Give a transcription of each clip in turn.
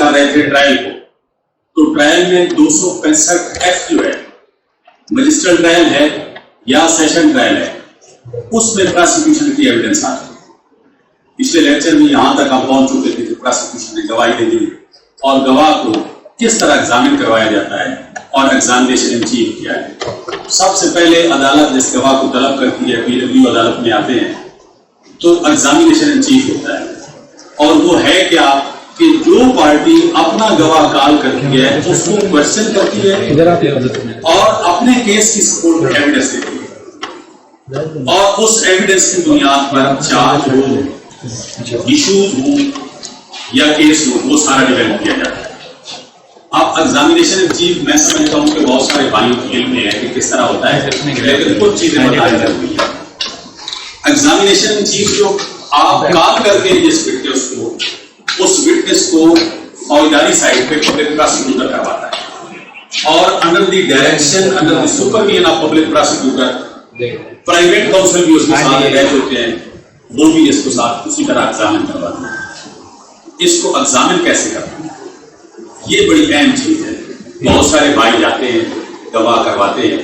کر رہے تھے ٹرائل کو، تو ٹرائل میں 265F جو ہے مجسٹرل ٹرائل ہے یا سیشن ٹرائل ہے، اس میں پراسیکیوشن کی ایویڈنس آتی ہے. پچھلے لیکچر میں یہاں تک ہم پہنچ چکے تھے کہ پراسیکیوشن نے گواہی دے دی اور گواہ کو کس طرح ایگزامن کروایا جاتا ہے اور ایگزامینیشن ان چیف کیا ہے. سب سے پہلے عدالت جس گواہ کو طلب کرتی ہے، PW عدالت میں آتے ہیں تو ایگزامینیشن ان چیف ہوتا ہے، اور وہ ہے کیا کہ جو پارٹی اپنا گواہ کال کرتی ہے اس کو کوشچن کرتی ہے اور اپنے کیس کی سپورٹ میں ایویڈنس دیتی ہے، اور اس ایویڈنس کی بنیاد پر چارج ہو، ایشوز ہوں یا کیس ہو، وہ سارا ڈیولپ کیا جاتا ہے. اب ایگزامینیشن ان چیف میں سمجھتا ہوں کہ بہت سارے بھائیوں کی علم میں ہے کہ کس طرح ہوتا ہے، لیکن کچھ چیزیں بتائی ضروری ہے. ایگزامینیشن ان چیف جو آپ کال کر کے جس وٹنس کو، اس وٹنس کو فوجداری سائٹ پہ پبلک پراسیکیوٹر کرواتا ہے، اور under the direction, under the supervision of public prosecutor, private council بھی اس کے ساتھ اٹیچ ہوتے ہیں، وہ بھی اس کو ساتھ اسی طرح ایگزامن کرواتے ہیں. اس کو ایگزامن کیسے کرتے ہیں، یہ بڑی اہم چیز ہے. بہت سارے بھائی جاتے ہیں، گواہ کرواتے ہیں،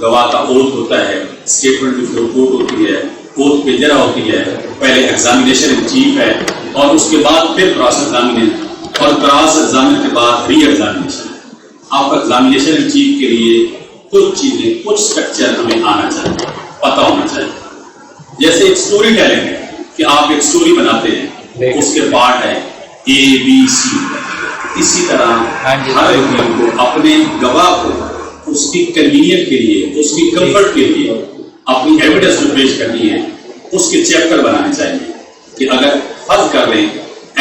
گواہ کا اوتھ ہوتا ہے، اسٹیٹمنٹ آف رپورٹ ہوتی ہے، اوتھ پہ جرا ہوتی ہے، پہلے ایگزامینیشن ان چیف ہے اور اس کے بعد پھر کراس ایگزامینیشن، اور کراس ایگزامن کے بعد ری ایگزامینیشن. آپ ایگزامینیشن ان چیف کے لیے کچھ چیزیں، کچھ اسٹرکچر ہمیں آنا چاہیے، پتہ ہونا چاہیے. جیسے ایک اسٹوری ٹیلنگ ہے کہ آپ ایک اسٹوری بناتے ہیں، اس کے پارٹ ہے ABC. اسی طرح ہر ایک کو اپنے گواہ کو اس کی کنوینئنٹ کے لیے، اس کی کمفرٹ کے لیے اپنی ایویڈنس جو پیش کرنی ہے اس کے چیپٹر بنانے چاہیے. کہ اگر فرض کر لیں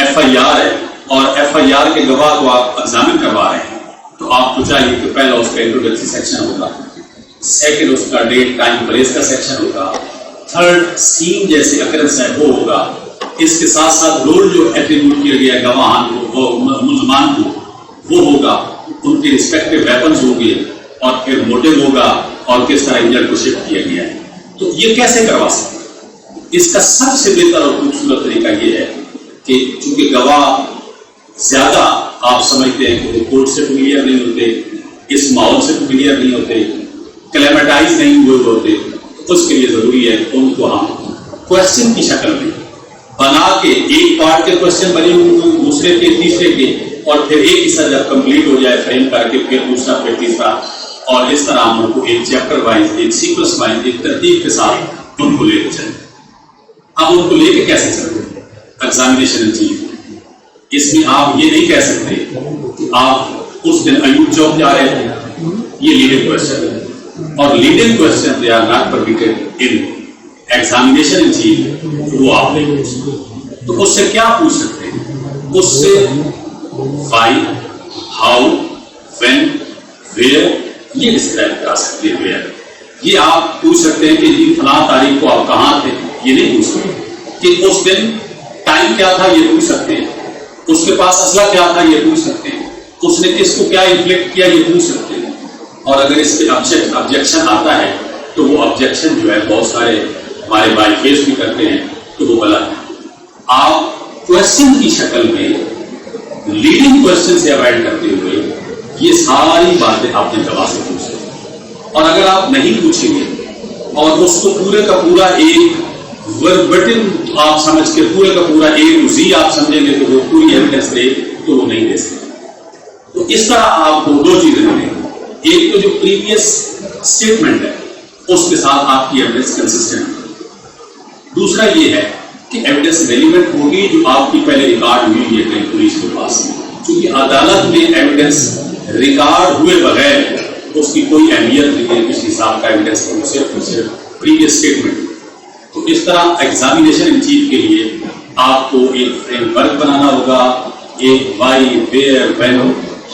FIR ہے اور FIR کے گواہ کو آپ ایگزامن کروا رہے ہیں، تو آپ کو چاہیے کہ پہلا اس کا انٹروڈکٹری سیکشن ہوگا، سیکنڈ اس کا ڈیٹ ٹائم پلیس کا سیکشن ہوگا، تھرڈ سین جیسے اکرنس ہے وہ ہوگا. اس کے ساتھ ساتھ رول جو ایٹریبیوٹ کیا گیا گواہان کو اور ملزمان کو وہ ہوگا، ان کے ریسپیکٹو ویپنز ہوں گے، اور پھر موٹیو ہوگا اور کس طرح انجر کو شفٹ کیا گیا ہے. تو یہ کیسے کروا سکتے ہیں؟ اس کا سب سے بہتر اور خوبصورت طریقہ یہ ہے کہ چونکہ گواہ زیادہ آپ سمجھتے ہیں کہ وہ کورٹ سے فیملیئر نہیں ہوتے، اس ماحول سے فیملیئر نہیں ہوتے، کلیمیٹائز نہیں ہوئے ہوتے، اس کے لیے ضروری ہے کہ ان کو ہم کوشچن کی شکل میں بنا کے، ایک پارٹ کے کوشچن بنے ہوئے، دوسرے کے، تیسرے کے، اور پھر ایک حصہ جب کمپلیٹ ہو جائے فریم کر کے پھر دوسرا، پھر تیسرا، اور اس طرح ہم ان کو ایک چیپٹر وائز، ایک سیکوینس وائز، ایک ترتیب کے ساتھ ان کو لے کے چلیں. اب ان کو لے کے کیسے چلتے ہیں ایگزامینیشن ان چیف؟ اس میں آپ یہ نہیں کہہ سکتے کہ آپ اس دن ایوب چوک جا رہے تھے، یہ لیڈنگ کوشچن ہے، اور leading question they are not permitted in examination in chief, وہ آپ نہیں پوچھ سکتے. تو اس سے کیا پوچھ سکتے ہیں؟ اس سے وائی، ہاؤ، وین، ویئر، یہ ڈسکرائب کرا سکتے ہیں. ویئر یہ آپ پوچھ سکتے ہیں کہ جی فلاں تاریخ کو آپ کہاں تھے، یہ نہیں پوچھ سکتے. کہ اس دن ٹائم کیا تھا، یہ پوچھ سکتے ہیں. اس کے پاس اسلحہ کیا تھا، یہ پوچھ سکتے ہیں. اس نے کس کو کیا انفلیکٹ کیا، یہ پوچھ سکتے ہیں. اور اگر اس پہ آبجیکشن آتا ہے تو وہ آبجیکشن جو ہے بہت سارے ہمارے بائی فیس بھی کرتے ہیں تو وہ غلط ہے. آپ کوشچن کی شکل میں لیڈنگ کوشچن سے اوائڈ کرتے ہوئے یہ ساری باتیں آپ نے گواہ سے پوچھ سکتے ہیں. اور اگر آپ نہیں پوچھیں گے اور اس کو پورے کا پورا ایک وربٹن آپ سمجھ کے پورے کا پورا A to Z آپ سمجھیں گے تو وہ پوری ایویڈنس دے تو وہ نہیں دے سکتے. تو اس طرح آپ کو دو چیزیں ملیں گی. ایک تو جو پریویس اسٹیٹمنٹ ہے اس کے ساتھ آپ کی ایویڈنس کنسسٹنٹ ہوگی. دوسرا یہ ہے کہ ایویڈنس ریلیونٹ ہوگی جو آپ کی پہلے ریکارڈ ہوئی ہے کہیں پولیس کے پاس. کیونکہ عدالت میں ایویڈنس ریکارڈ ہوئے بغیر اس کی کوئی اہمیت نہیں ہے. پچھلی سال کا ایویڈنس صرف پریویس اسٹیٹمنٹ. تو اس طرح ایگزامینیشن ان چیف کے لیے آپ کو ایک فریم ورک بنانا ہوگا، ایک وائی، ویئر، وین،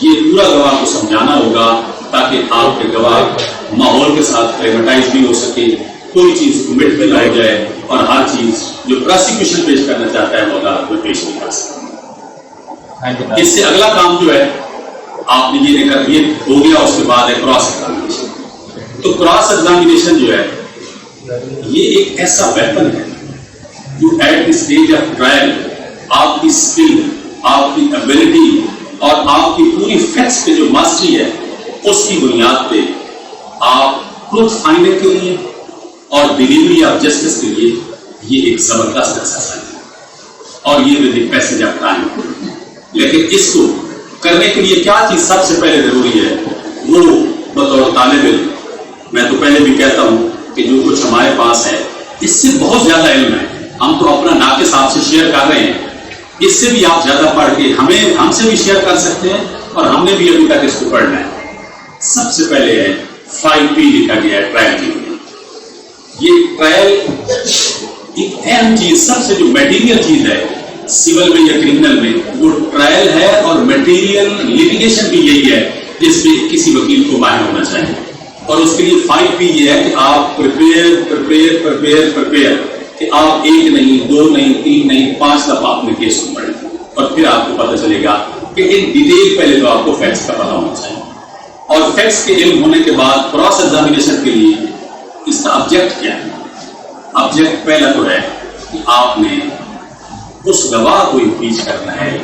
یہ پورا گواہ کو سمجھانا ہوگا تاکہ آپ کے گواہ ماحول کے ساتھ کلیمیٹائز بھی ہو سکے، کوئی چیز کمٹ بھی نہ ہو جائے، اور ہر چیز جو پراسیکیوشن پیش کرنا چاہتا ہے وہ عدالت میں پیش نہیں کر سکتا. اس سے اگلا کام جو ہے آپ نے یہ کر یہ ہو گیا. اس کے بعد ہے کراس ایگزامینیشن. تو کراس ایگزامینیشن جو ہے یہ ایک ایسا ویپن ہے جو at the stage of trial آپ کی اسکل، آپ کی ایبلٹی اور آپ کی پوری فیکٹس پہ جو ماسٹری ہے اس کی بنیاد پہ آپ ٹروتھ فائنڈنگ کے لیے اور ڈیلیوری آف جسٹس کے لیے یہ ایک زبردست ایکسرسائز ہے اور یہ with the passage of time. لیکن اس کو کرنے کے لیے کیا چیز سب سے پہلے ضروری ہے وہ بطور طالب علم میں تو پہلے بھی کہتا ہوں کہ جو کچھ ہمارے پاس ہے اس سے بہت زیادہ علم ہے. ہم تو اپنا ناقص آپ سے شیئر کر رہے ہیں, اس سے بھی آپ زیادہ پڑھ کے ہم سے بھی شیئر کر سکتے ہیں اور ہم نے بھی ابھی تک اس کو پڑھنا ہے. سب سے پہلے ہے 5P لکھا گیا ہے ٹرائل کے لیے. یہ ٹرائل ایک اہم چیز, سب سے جو میٹیریل چیز ہے سول میں یا کرمنل میں وہ ٹرائل ہے, اور میٹیریل لیٹیگیشن بھی یہی ہے جس میں کسی وکیل کو ماہر ہونا چاہیے. اور اس کے لیے 5P یہ ہے کہ آپ پریپیئر کہ آپ 1 نہیں 2 نہیں 3 نہیں 5 دفعہ اپنے کیس کو پڑھیں اور پھر آپ کو پتہ چلے گا کہ ان ڈیٹیل پہلے تو آپ کو فیکٹس کا پتہ ہونا چاہیے. اور فیکٹس کے علم ہونے کے بعد کراس ایگزامینیشن کے لیے اس کا آبجیکٹ کیا ہے. آبجیکٹ پہلا تو ہے کہ آپ نے اس گواہ کو امپیچ کرنا ہے,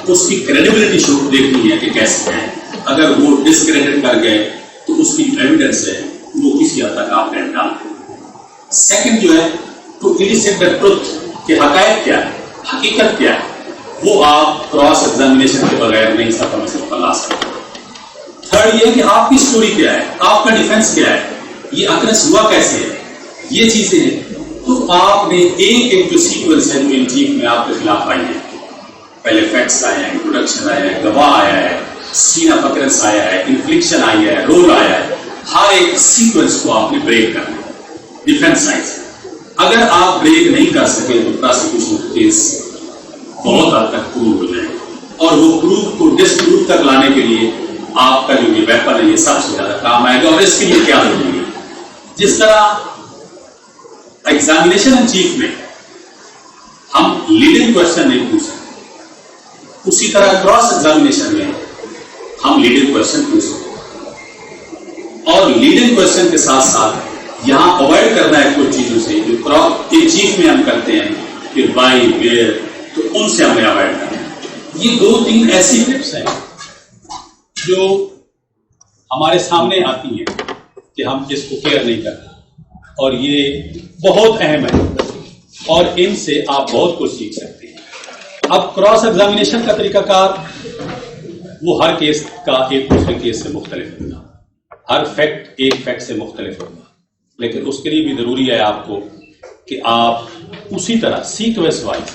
اس کی کریڈیبلٹی شو دیکھنی ہے کہ کیسے ہے. اگر وہ ڈسکریڈٹ کر گئے تو اس کی ایویڈنس ہے وہ کسی حد تک آپ نے ڈال دیں. سیکنڈ جو ہے ٹو ایلیسٹ دی ٹروتھ کہ حقائق کیا ہے, حقیقت کیا ہے, وہ آپ کراس ایگزامینیشن کے بغیر نہیں سفر لا سکتے. تھرڈ یہ کہ آپ کی اسٹوری کیا ہے, آپ کا ڈیفینس کیا ہے, یہ اکرنس ہوا کیسے ہے, یہ چیزیں ہیں. تو آپ نے ایک جو سیکوینس ہے جو ان چیف میں آپ کے خلاف آئی ہے, پہلے فیکٹس آئے ہیں, انٹروڈکشن آیا ہے, گواہ آیا ہے, سین آف اکرنس آیا ہے, انفلکشن آئی ہے, رول آیا ہے, ہر ایک سیکوینس کو آپ نے بریک کرنا ہے ڈیفینس سائڈ سے. اگر آپ بریک نہیں کر سکے تو پراسیکیوشن کیس بہت حد تک پروو ہو جائے, اور وہ پروف کو ڈسپروو تک لانے کے لیے آپ کا جو یہ ویپن ہے یہ سب سے زیادہ کام آئے گا. اور اس کے لیے کیا ضروری ہے, جس طرح ایگزامینیشن ان چیف میں ہم لیڈنگ کوشچن نہیں پوچھ سکتے, اسی طرح کراس ایگزامینیشن میں ہم لیڈنگ کوشچن پوچھ سکتے. اور لیڈنگ کوشچن کے ساتھ ساتھ یہاں اوائڈ کرنا ہے کچھ چیزوں سے جو ان چیف میں ہم کرتے ہیں کہ وائی ویئر, تو ان سے ہمیں اوائڈ کرنا ہے. یہ 2-3 ایسی ٹپس ہیں جو ہمارے سامنے آتی ہیں کہ ہم اس کو کیئر نہیں کرتے, اور یہ بہت اہم ہے اور ان سے آپ بہت کچھ سیکھ سکتے ہیں. اب کراس ایگزامینیشن کا طریقہ کار وہ ہر کیس کا ایک دوسرے کیس سے مختلف ہوگا, ہر فیکٹ ایک فیکٹ سے مختلف ہوگا, لیکن اس کے لیے بھی ضروری ہے آپ کو کہ آپ اسی طرح سیکوینس وائز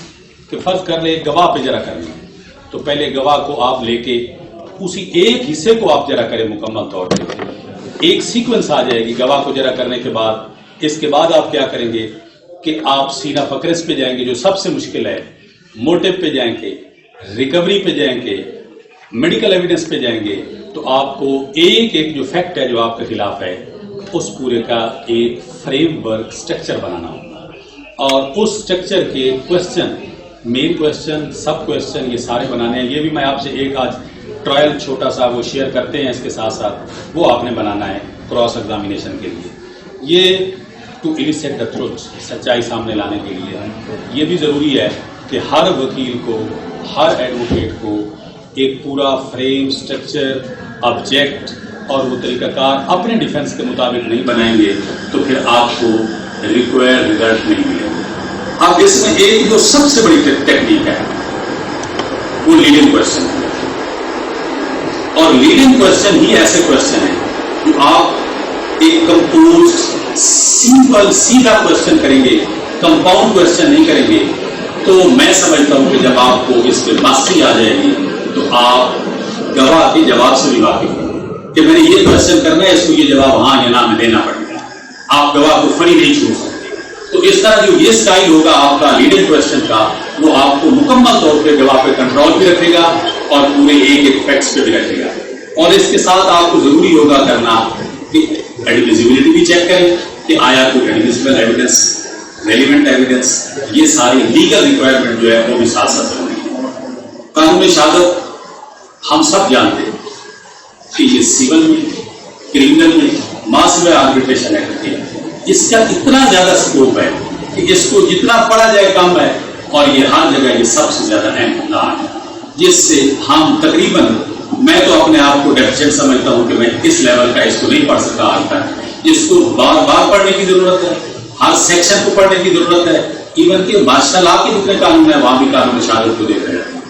کہ فرض کر لیں گواہ پہ ذرا کرنا ہے تو پہلے گواہ کو آپ لے کے اسی ایک حصے کو آپ ذرا کریں مکمل طور پہ, ایک سیکوینس آ جائے گی. گواہ کو ذرا کرنے کے بعد اس کے بعد آپ کیا کریں گے کہ آپ سین آف اکرنس پہ جائیں گے جو سب سے مشکل ہے, موٹیو پہ جائیں گے, ریکوری پہ جائیں گے, میڈیکل ایویڈنس پہ جائیں گے. تو آپ کو ایک ایک جو فیکٹ ہے جو آپ کے خلاف ہے اس پورے کا ایک فریم ورک اسٹرکچر بنانا ہوگا, اور اس اسٹرکچر کے کوشچن, مین کوشچن, سب کوشچن یہ سارے بنانے ہیں. یہ بھی میں آپ سے ایک آج ٹرائل چھوٹا سا وہ شیئر کرتے ہیں اس کے ساتھ ساتھ وہ آپ نے بنانا ہے کراس ایگزامینیشن کے لیے. یہ ٹو ایلیسٹ دی ٹروتھ, سچائی سامنے لانے کے لیے یہ بھی ضروری ہے کہ ہر وکیل کو, ہر ایڈوکیٹ کو ایک پورا فریم, اسٹرکچر, آبجیکٹ اور وہ طریقہ کار اپنے ڈیفینس کے مطابق نہیں بنائیں گے تو پھر آپ کو ریکوائرڈ ریزلٹ نہیں ملے گا. اب اس میں ایک جو سب سے بڑی ٹیکنیک ہے وہ لیڈنگ کوشچن ہے, اور لیڈنگ کوشچن ہی ایسے کوشچن ہیں جو آپ ایک کمپوز سمپل سیدھا کوشچن کریں گے, کمپاؤنڈ کوشچن نہیں کریں گے. تو میں سمجھتا ہوں کہ جب آپ کو اس پہ ماسٹری آ جائے گی تو آپ گواہ کے جواب سے بھی واقف ہوں کہ میں نے یہ کوشچن کرنا ہے, اس کو یہ جواب ہاں یا نہ میں دینا پڑے گا. آپ گواہ کو فری نہیں چھوڑ سکتے. تو اس طرح جو یہ سٹائل ہوگا آپ کا لیڈنگ کوشچن کا وہ آپ کو مکمل طور پہ گواہ پہ کنٹرول بھی رکھے گا اور پورے ایک ایک فیکٹس پہ بھی رکھے گا. اور اس کے ساتھ آپ کو ضروری ہوگا کرنا کہ ایڈمیسیبلٹی بھی چیک کریں کہ آیا کوئی ایڈمیسیبل ایویڈنس, ریلیونٹ ایویڈنس, یہ ساری لیگل ریکوائرمنٹ جو ہے وہ بھی ساتھ ساتھ ضروری ہے. قانون شہادت ہم سب جانتے ہیں کہ یہ سول میں, کرمنل میں, ماس میں آربیٹریشن ایکٹ ہے, اس کا اتنا زیادہ اسکوپ ہے کہ اس کو جتنا پڑھا جائے کم ہے, اور یہ ہر جگہ یہ سب سے زیادہ اہم لا ہے. جس سے ہم تقریباً، میں تو اپنے آپ کو ڈیفیشنٹ سمجھتا ہوں کہ میں اس لیول کا اس کو نہیں پڑھ سکا آج تک، جس کو بار بار پڑھنے کی ضرورت ہے، ہر سیکشن کو پڑھنے کی ضرورت ہے، ایون کہ ماشاء اللہ کے جتنے قانون ہیں وہاں بھی قانون شہادت کو دیکھا جاتا ہے۔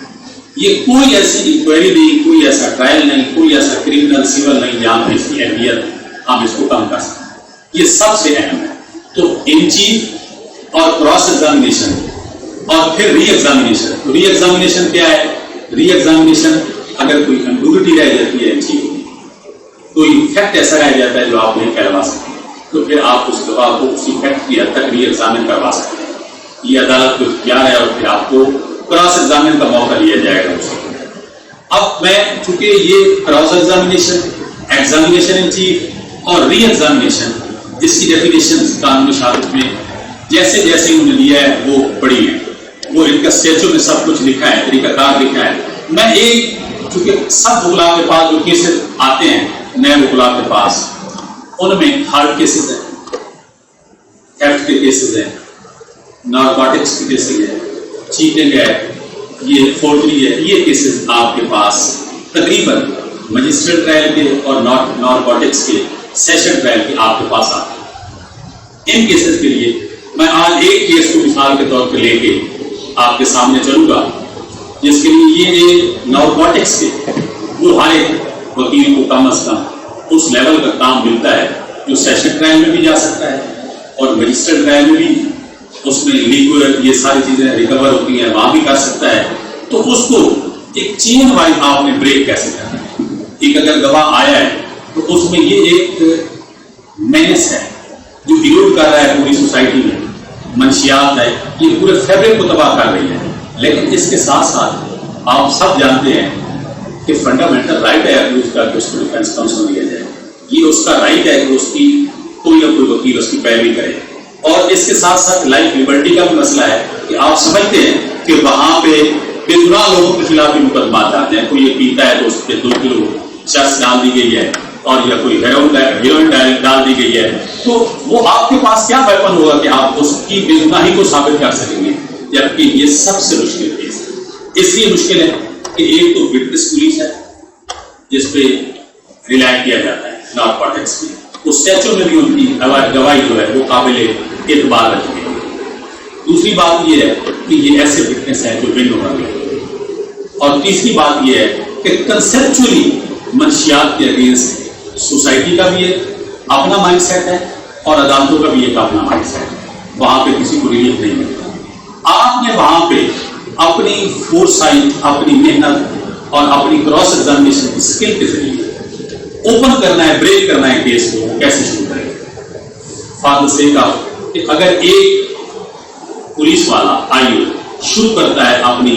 یہ کوئی ایسی انکوائری نہیں، کوئی ایسا ٹرائل نہیں، کوئی ایسا کرمنل سیول نہیں جہاں پہ اس کی اہمیت ہم اس کو کم کر سکیں، یہ سب سے اہم ہے۔ تو ان چیف اور کراس ایگزامینیشن اور پھر ری ایگزامینیشن۔ ری ایگزامینیشن کیا ہے؟ ری ایگزامینیشن اگر کوئی ایمبیگوٹی رہ جاتی ہے ان چیف، کوئی فیکٹ ایسا رہ جاتا ہے جو آپ نہیں کہلوا سکتے، تو پھر آپ اس گواہ کو اسی فیکٹ کی حد تک ری ایگزامن کروا سکتے ہیں۔ یہ عدالت کو اختیار ہے اور پھر آپ کو کراس ایگزامن کا موقع لیا جائے گا اسے۔ اب میں چونکہ یہ cross examination, examination in chief اور ری ایگزامینیشن، اس کی ڈیفینیشن قانون شہادت میں جیسے جیسے انہوں نے لیا ہے وہ پڑھی ہے، وہ ان کا اسٹیچو میں سب کچھ لکھا ہے، طریقہ کار لکھا ہے۔ میں ایک، چونکہ سب وکلاء کے پاس جو کیسز آتے ہیں نئے وکلاء کے پاس، ان میں ہارڈ کیسز ہیں، تھیفٹ کے کیسز ہیں، نارکوٹکس کے کیسز ہیں، چیٹنگ ہے، یہ فورجری ہے، یہ کیسز آپ کے پاس تقریباً مجسٹریٹ ٹرائل کے اور نارکوٹکس کے سیشن ٹرائل کے آپ کے پاس آتے ہیں۔ ان کیسز کے لیے میں آج ایک کیس کو مثال کے طور پہ لے کے آپ کے سامنے چلوں گا، جس کے لیے یہ نارکوٹکس کے وہ ہر ایک وکیل کو کم از کم اس لیول کا کام ملتا ہے جو سیشن ٹرائل میں بھی جا سکتا ہے اور مجسٹریٹ ٹرائل میں بھی اس میں لیگل یہ ساری چیزیں ریکور ہوتی ہیں وہاں بھی کر سکتا ہے۔ تو اس کو ایک چین وائز آپ نے بریک کیسے کرنا ہے؟ ایک اگر گواہ آیا ہے تو اس میں یہ ایک مینس ہے جو ایروڈ کر رہا ہے پوری سوسائٹی میں، منشیات ہے، یہ پورے فیبرک کو تباہ کر رہی ہے۔ لیکن اس کے ساتھ ساتھ آپ سب جانتے ہیں کہ فنڈامنٹل رائٹ ہے اکیوزڈ کا کہ اس کو ڈیفینس کاؤنسل دیا جائے، یہ اس کا رائٹ ہے کہ اس کی کوئی نہ کوئی وکیل اس کی پیروی کرے۔ اور اس کے ساتھ ساتھ لائف لبرٹی کا بھی مسئلہ ہے کہ آپ سمجھتے ہیں کہ وہاں پہ بے گناہ لوگوں کے خلاف بھی مقدمات آتے ہیں، کوئی یہ پیتا ہے تو اس پہ 2 کلو چرس ڈال دی گئی ہے، اور یا کوئی ہیروئن ڈال دی گئی ہے، تو وہ آپ کے پاس کیا ویپن ہوگا کہ آپ اس کی بے گناہی کو ثابت کر سکیں گے؟ جبکہ یہ سب سے مشکل کیس ہے۔ اس لیے مشکل ہے کہ ایک تو وٹنس پولیس ہے جس پہ ریلائی کیا جاتا ہے نارکوٹکس میں، اس سیچو میں بھی ان کی گواہی جو ہے وہ قابل اعتبار رکھی گئی۔ دوسری بات یہ ہے کہ یہ ایسے وٹنس ہیں جو ون ہو رہے ہیں، اور تیسری بات یہ ہے کہ کنسیپچولی منشیات کے اگینسٹ سوسائٹی کا بھی ایک اپنا مائنڈ سیٹ ہے اور عدالتوں کا بھی ایک اپنا مائنڈ سیٹ ہے، وہاں پہ کسی کو ریلیف نہیں ملتا۔ آپ نے وہاں پہ اپنی فورس سائٹ، اپنی محنت اور اپنی کراس ایگزامینیشن کی اسکل کے ذریعے اوپن کرنا ہے، بریک کرنا ہے کیس کو، وہ کیسے شروع کریں گے؟ فار دا سیک آف کہ اگر ایک پولیس والا آئی شروع کرتا ہے اپنی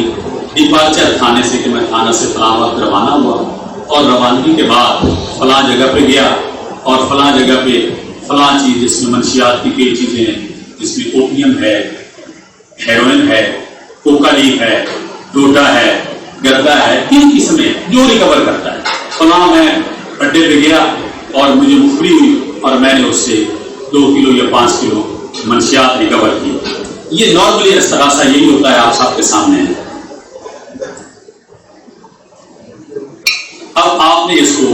ڈپارچر تھانے سے کہ میں تھانہ سے فلاں وقت روانہ ہوا اور روانگی کے بعد فلاں جگہ پہ گیا اور فلاں جگہ پہ فلاں چیز جس میں منشیات کی کئی چیزیں ہیں، جس میں اوپیم ہے، ہیروئن ہے، کوکا لیف ہے، ڈوڈا ہے، گردہ ہے، 3 قسمیں جو ریکور کرتا ہے، فلاں میں اڈے پہ گیا اور مجھے مخبری ہوئی اور میں نے اس سے 2 کلو یا 5 کلو منشیات ریکور کی۔ یہ نارملی استغاثہ یہی ہوتا ہے، آپ سب کے سامنے ہے۔ اب آپ نے اس کو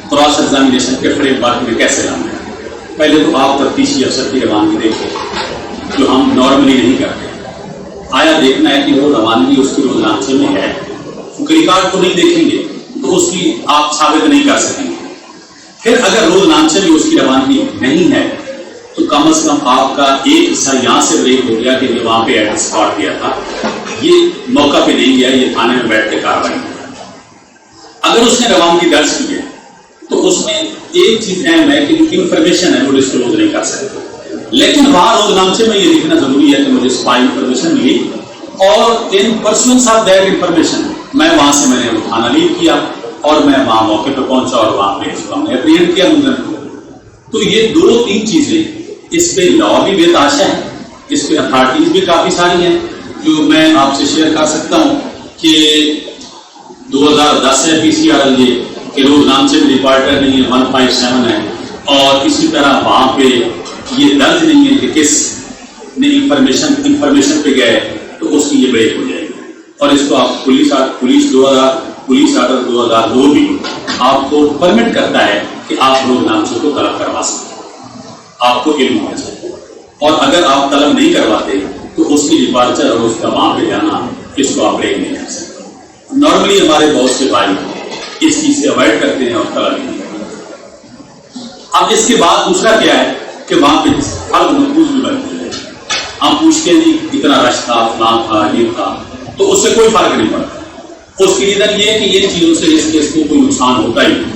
کراس ایگزامینیشن کے فریم ورک میں کیسے لانا ہے؟ پہلے تو آپ تفتیشی افسر کی روانگی دیکھیں جو ہم نارملی نہیں کرتے۔ آیا دیکھنا ہے کہ وہ روانگی اس کی روزنامچے میں ہے، ریکارڈ کو نہیں دیکھیں گے تو اس کی آپ ثابت نہیں کر سکیں گے۔ پھر اگر روزنامچے میں اس کی روانگی نہیں ہے تو کم از کم آپ کا ایک حصہ یہاں سے بریک ہو گیا کہ وہاں پہ ایٹ اسپاٹ گیا تھا، یہ موقع پہ نہیں گیا، یہ تھانے میں بیٹھ کے کاروائی کی۔ اگر اس نے روانگی درج کی ہے تو اس میں ایک چیز اہم ہے کہ انفارمیشن ہے وہ ڈسکلوز نہیں کر سکتے، لیکن وہاں روزنامچے میں یہ لکھنا ضروری ہے کہ مجھے اسپائی انفارمیشن ملی اور ان پرسوئنس آف دیٹ انفارمیشن میں وہاں سے میں نے تھانہ لیو کیا اور میں وہاں موقع پہ پہنچا اور وہاں پہ ہم نے اپریہنڈ کیا ملزم کو۔ تو یہ 2-3 چیزیں، اس پہ لا بھی بے تحاشا ہے، اس پہ اتھارٹیز بھی کافی ساری ہیں جو میں آپ سے شیئر کر سکتا ہوں کہ 2010 ہے PCR یہ کہ روزنامچے میں ڈپارٹر نہیں ہے، 157 ہے، اور اسی طرح وہاں پہ یہ درج نہیں ہے کہ کس نے انفارمیشن پہ گئے تو اس کی یہ بریک ہو جائے گی۔ اور اس کو آپ پولیس آرڈر 2002 بھی آپ کو پرمٹ کرتا ہے کہ آپ لوگ نامزد کو طلب کروا سکتے ہیں، آپ کو علم ہونا چاہیے، اور اگر آپ طلب نہیں کرواتے تو اس کی ڈپارچر اور اس کا وہاں پہ جانا اس کو آپ بریک نہیں کر سکتے۔ نارملی ہمارے بہت سے بھائی اس چیز سے اوائڈ کرتے ہیں اور طلب نہیں کرتے۔ اب اس کے بعد دوسرا کیا ہے کہ وہاں پہ فرد محفوظ بھی بنتی ہے، ہم پوچھتے نہیں کتنا رش تھا، فلاں تھا، یہ تھا، تو اس سے کوئی فرق نہیں پڑتا۔ اس کی ریزن یہ ہے کہ یہ چیزوں سے اس کیس کو کوئی نقصان ہوتا ہی نہیں،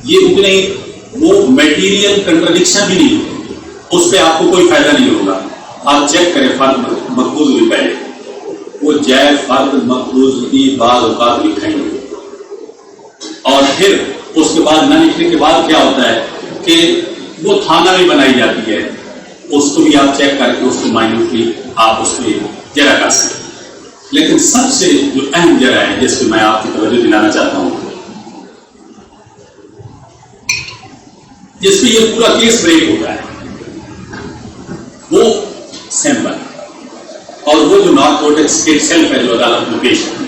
یہ اتنے وہ میٹیریل کنٹرڈکشن بھی نہیں ہوتی، اس پہ آپ کو کوئی فائدہ نہیں ہوگا۔ آپ چیک کریں فرد محفوظ بھی پہلے، وہ جائز فرد محفوظ کی بعض اوقات لکھیں گے، اور پھر اس کے بعد نہ لکھنے کے بعد کیا ہوتا ہے کہ وہ تھانہ بھی بنائی جاتی ہے، اس کو بھی آپ چیک کر کے اس کو مائنوٹلی آپ اس پہ جرا کر سکتے ہیں۔ لیکن سب سے جو اہم جرا ہے جس پہ میں آپ کی توجہ دلانا چاہتا ہوں، جس پہ یہ پورا کیس بریک ہوتا ہے، وہ سیمپل اور وہ جو نارکوٹکس ایک سیلف ہے جو عدالت میں پیش ہے،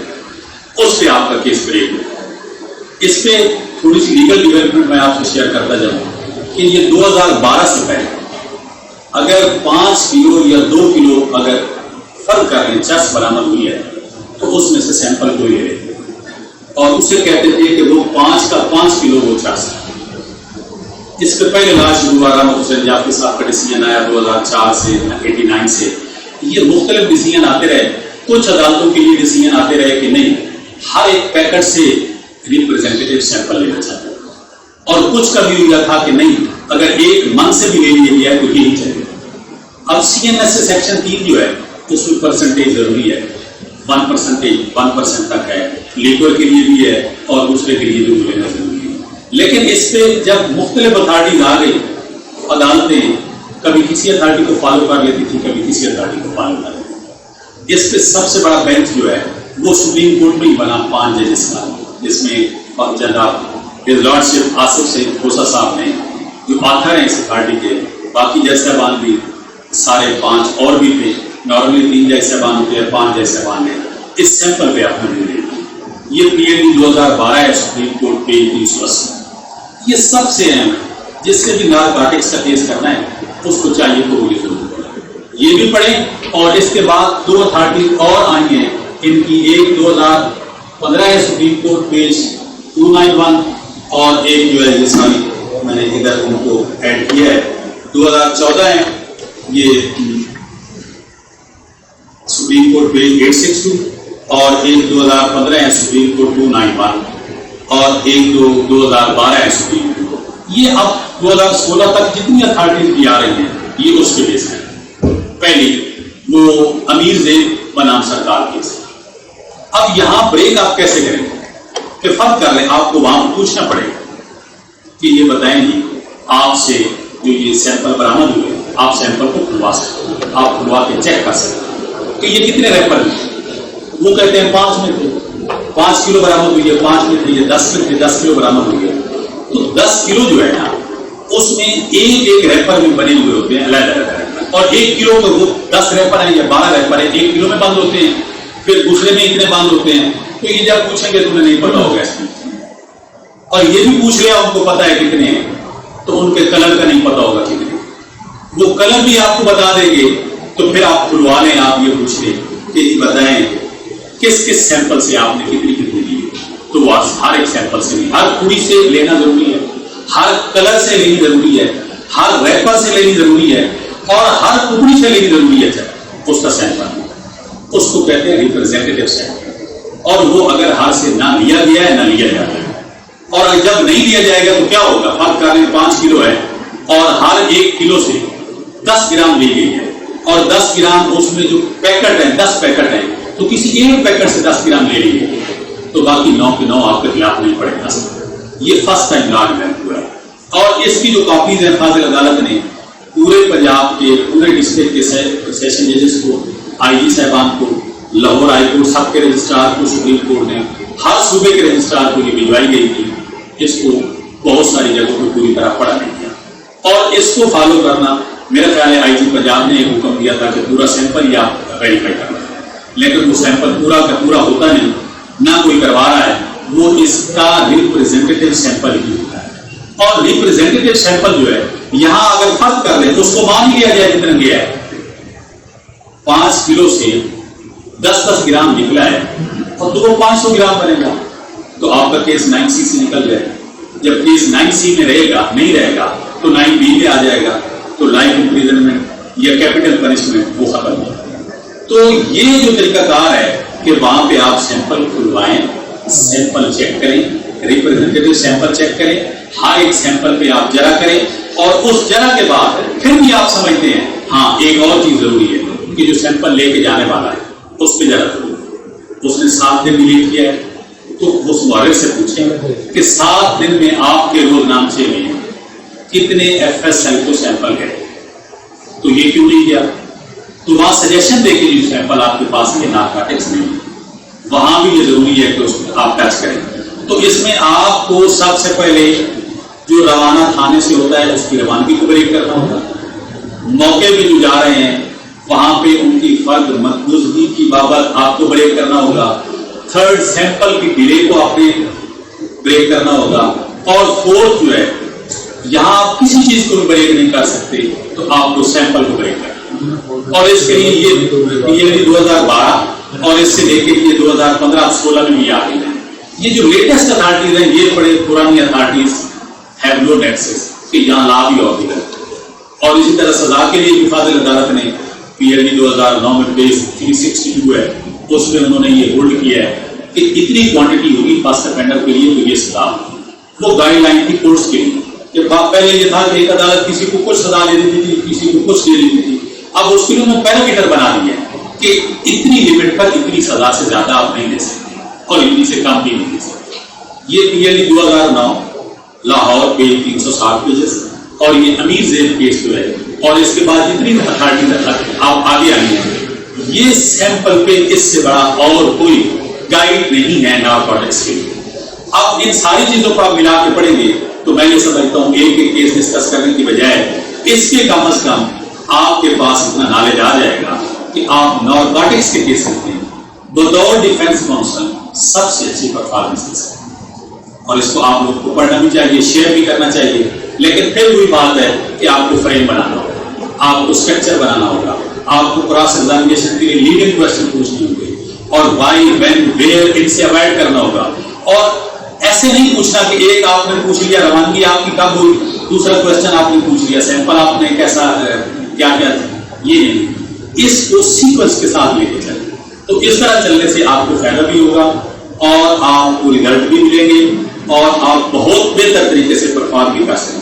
اس پہ آپ کا کیس بریک ہوتا ہے۔ اس پہ تھوڑی سی لیگل ڈیولپمنٹ میں آپ سے شیئر کرتا جاؤں کہ یہ 2012 سے پہلے اگر 5 کلو یا 2 کلو اگر فرق کر لیں چرس برآمد ہوئی ہے تو اس میں سے سیمپل کو لے لیتے، اور اسے کہتے تھے کہ وہ 5 کلو وہ چرس ہے۔ اس کے پہلے لاش ہوا رحمت حسین جعفری صاحب کا ڈیسیجن آیا 2004 سے 89 سے، یہ مختلف ڈیسیجن آتے رہے، کچھ عدالتوں کے لیے ڈیسیجن آتے رہے کہ نہیں ہر ایک پیکٹ سے ریپرزینٹیو سیمپل لینا چاہتے، اور کچھ کا بھی ہوا تھا کہ نہیں اگر ایک من سے بھی لے لیا گیا تو یہی چلے۔ اب CNS سے سیکشن 3 جو ہے اس میں پرسنٹیج ضروری ہے، 1% تک ہے، لیبر کے لیے بھی ہے اور دوسرے کے لیے بھی لینا ضروری ہے۔ لیکن اس پہ جب مختلف اتھارٹیز آ گئی، عدالتیں کبھی کسی اتھارٹی کو فالو کر لیتی تھی، کبھی کسی اتھارٹی کو فالو کر لیتی تھی۔ اس پہ سب سے بڑا بینچ جو ہے وہ سپریم کورٹ میں ہی بنا 5 ججز کا، جس میں جناب ہز لارڈشپ آصف سعید کھوسہ صاحب نے جو آتھر ہیں اس اتھارٹی کے، باقی جج صاحبان بھی سارے 5 اور بھی تھے، نارملی 3 جج صاحبان ہوتے ہیں، 5 جج صاحبان نے اس سیمپل پہ اپنا ریویو دیا۔ یہ PLD 2012 ہے، سپریم کورٹ پیج 380۔ یہ سب سے اہم ہے، جس سے بھی نارکوٹکس کا کیس کرنا ہے اس کو چاہیے تو وہ یہ بھی پڑھیں۔ اور اس کے بعد 2 اتھارٹیز اور آئی ہیں، ان کی ایک 2015 ہے سپریم کورٹ پیج 291، اور ایک جو ہے یہ ساری میں نے ادھر ان کو ایڈ کیا ہے 2014 ہے، یہ سپریم کورٹ پیج 862، اور ایک 2015 ہے سپریم کورٹ 291، اور ایک 2012 ہے سپریم کورٹ۔ یہ اب 2016 تک جتنی اتھارٹیز بھی آ رہی ہیں یہ اس کے بیس ہے۔ پہلی وہ امیر زیب بنام سرکار کیس۔ اب یہاں بریک آپ کیسے کریں گے کہ فرق کر لیں، آپ کو وہاں پوچھنا پڑے گا کہ یہ بتائیں جی آپ سے جو یہ سیمپل برآمد ہوئے آپ سیمپل کو کھلوا سکتے ہیں، آپ کھلوا کے چیک کر سکتے ہیں کہ یہ کتنے ریپر ہیں۔ وہ کہتے ہیں 5 میں تھے، 5 کلو برآمد ہوئی ہے، 5 میں تھے، یہ 10 میں تھے، 10 کلو برآمد ہوئی ہے۔ تو 10 کلو جو ہے نا اس میں ایک ریپر میں بنے ہوئے ہوتے ہیں علیحدہ علیحدہ، اور 1 کلو میں وہ 10 ریپر ہیں یا 12 ریپر ہیں، 1 کلو میں بند ہوتے ہیں، پھر دوسرے میں اتنے بند ہوتے ہیں۔ تو یہ جب پوچھیں گے تمہیں نہیں پتا ہوگا اس میں، اور یہ بھی پوچھ لیا ان کو پتا ہے کتنے ہیں تو ان کے کلر کا نہیں پتا ہوگا کتنے، وہ کلر بھی آپ کو بتا دیں گے تو پھر آپ کھلوا لیں، آپ یہ پوچھ لیں کہ یہ بتائیں کس کس سیمپل سے آپ نے کتنی کتنی لی ہے۔ تو وہ ہر ایک سیمپل سے نہیں، ہر پوری سے لینا ضروری ہے، ہر کلر سے لینی ضروری ہے، ہر ریپر سے لینی ضروری ہے، اور ہر ٹکڑی سے لینی ضروری ہے اس کا سیمپل، اس کو کہتے ہیں ریپرزینٹیو سیمپل۔ اور وہ اگر ہر سے نہ لیا گیا ہے نہ لیا جاتا ہے، اور جب نہیں لیا جائے گا تو کیا ہوگا؟ فرق کر لیں 5 کلو ہے اور ہر 1 کلو سے 10 گرام لی گئی ہے، اور 10 گرام اس میں جو پیکٹ ہیں 10 پیکٹ ہیں تو کسی ایک پیکٹ سے 10 گرام لے لیے تو باقی 9 کے 9 آپ کے خلاف نہیں پڑے گا۔ یہ فرسٹ ٹائم لا ایونٹ ہوا ہے، اور اس کی جو کاپیز ہیں فاضل عدالت نے پورے پنجاب کے پورے ڈسٹرکٹ کے سیشن ججز کو، IG صاحبان کو، لاہور ہائی کورٹ سب کے رجسٹرار کو، سپریم کورٹ نے ہر صوبے کے رجسٹرار کو یہ بھجوائی گئی تھی۔ اس کو بہت ساری جگہوں پہ پوری طرح پڑھا نہیں کیا، اور اس کو فالو کرنا میرا خیال ہے IG پنجاب نے ایک حکم دیا تھا کہ پورا سیمپل ہی آپ ویریفائی کرنا ہے، لیکن وہ سیمپل پورا کا پورا ہوتا نہیں، نہ کوئی کروا رہا ہے، وہ اس کا ریپرزینٹیو سیمپل ہی ہوتا ہے. اور ریپرزینٹیو سیمپل جو ہے یہاں اگر فرق کر لیں تو اس کو مان لیا جائے جتنا گیا ہے، 5 کلو سے 10 گرام نکلا ہے اور تو وہ 500 گرام بنے گا، تو آپ کا کیس 9C سے نکل جائے گا. جب کیس 9C میں رہے گا نہیں رہے گا تو 9B میں آ جائے گا، تو لائف امپریزنمنٹ یا کیپٹل پنشمنٹ وہ ختم ہو. تو یہ جو طریقہ کار ہے کہ وہاں پہ آپ سیمپل کھلوائیں، سیمپل چیک کریں، ریپرزینٹیو سیمپل چیک کریں، ہائٹ سیمپل پہ آپ جرا کریں، اور اس جرا کے بعد پھر بھی آپ سمجھتے ہیں ہاں ایک اور چیز ضروری ہے کہ جو سیمپل لے کے جانے والا ہے اس پہ جرا کرو. اس نے 7 دن ڈیلیٹ کیا ہے تو اس مورخ سے پوچھیں کہ 7 دن میں آپ کے روز نامچے میں کتنے FSL کو سیمپل گئے، تو یہ کیوں نہیں گیا؟ تو وہاں سجیشن دے کے جو سیمپل آپ کے پاس ہے نارکوٹکس نہیں، وہاں بھی یہ ضروری ہے کہ اس کو آپ ٹچ کریں. تو اس میں آپ کو سب سے پہلے جو روانہ تھانے سے ہوتا ہے اس کی روانگی کو بریک کرنا ہوگا. موقع پہ جو جا رہے ہیں وہاں پہ ان کی فرد محفوظگی کی بابت آپ کو بریک کرنا ہوگا. 3rd سیمپل کی ڈیلے کو آپ نے بریک کرنا ہوگا. اور 4th جو ہے یہاں آپ کسی چیز کو بھی بریک نہیں کر سکتے تو آپ کو سیمپل کو بریک کرنا. اور اس کے لیے یہ 2012 اور اس سے لے کے یہ 2015-16 میں بھی آ گئی ہے. یہ جو لیٹسٹ اتھارٹیز ہیں یہ بڑے پرانی اتھارٹیز ہیو نو نیکسس کہ یہاں لا بھی اور دیگر. اور اسی طرح سزا کے لیے بھی فاضل عدالت نے PLD 2009 میں پیج 362 ہے اس میں انہوں نے یہ ہولڈ کیا ہے کہ اتنی کوانٹٹی ہوگی فاسٹ افینڈر کے لیے تو یہ سزا. وہ گائیڈ لائن تھی کورٹس کے لیے کہ پہلے یہ تھا کہ ایک عدالت کسی کو کچھ سزا دے دیتی تھی کسی کو کچھ دے دیتی تھی. اب اس کے لیے انہوں نے پیرامیٹر بنا دیا ہے کہ اتنی لمٹ پر اتنی سزا سے زیادہ آپ نہیں دے سکتے اور اتنی سے کم بھی نہیں دے سکتے. یہ PLD 2009 لاہور پیج 360 پیجز اور یہ امیر زید کیس جو ہے اور اس کے بعد جتنی اتھارٹیز آپ آگے آئی ہیں یہ سیمپل پہ اس سے بڑا اور کوئی گائیڈ نہیں ہے نارکوٹکس کے لیے. اب ان ساری چیزوں کو آپ ملا کے پڑھیں گے تو میں یہ سمجھتا ہوں ایک ایک کیس ڈسکس کرنے کی بجائے اس کے کم از کم آپ کے پاس اتنا نالج آ جائے گا کہ آپ نارکوٹکس کے کیس میں بطور ڈیفینس کونسل سب سے اچھی پرفارمنس دے سکتے ہیں. اور اس کو آپ لوگ کو پڑھنا بھی چاہیے، شیئر بھی کرنا چاہیے. لیکن پھر وہی بات ہے کہ آپ کو فریم بنانا ہوگا، آپ کو اسٹرکچر بنانا ہوگا، آپ کو کراس ایگزامینیشن کے لیے لیڈنگ کوشچن پوچھنے ہوں گے اور وائی وین ویئر ان سے اوائڈ کرنا ہوگا. اور ایسے نہیں پوچھنا کہ ایک آپ نے پوچھ لیا روانگی آپ کی کب ہوئی، دوسرا کوشچن آپ نے پوچھ لیا سیمپل آپ نے کیسا کیا کیا تھا. یہ نہیں، اس کو سیکوینس کے ساتھ لے کے چلیں. تو اس طرح چلنے سے آپ کو فائدہ بھی ہوگا اور آپ کو ریزلٹ بھی ملیں گے اور آپ بہت بہتر طریقے سے پرفارم بھی کر سکیں.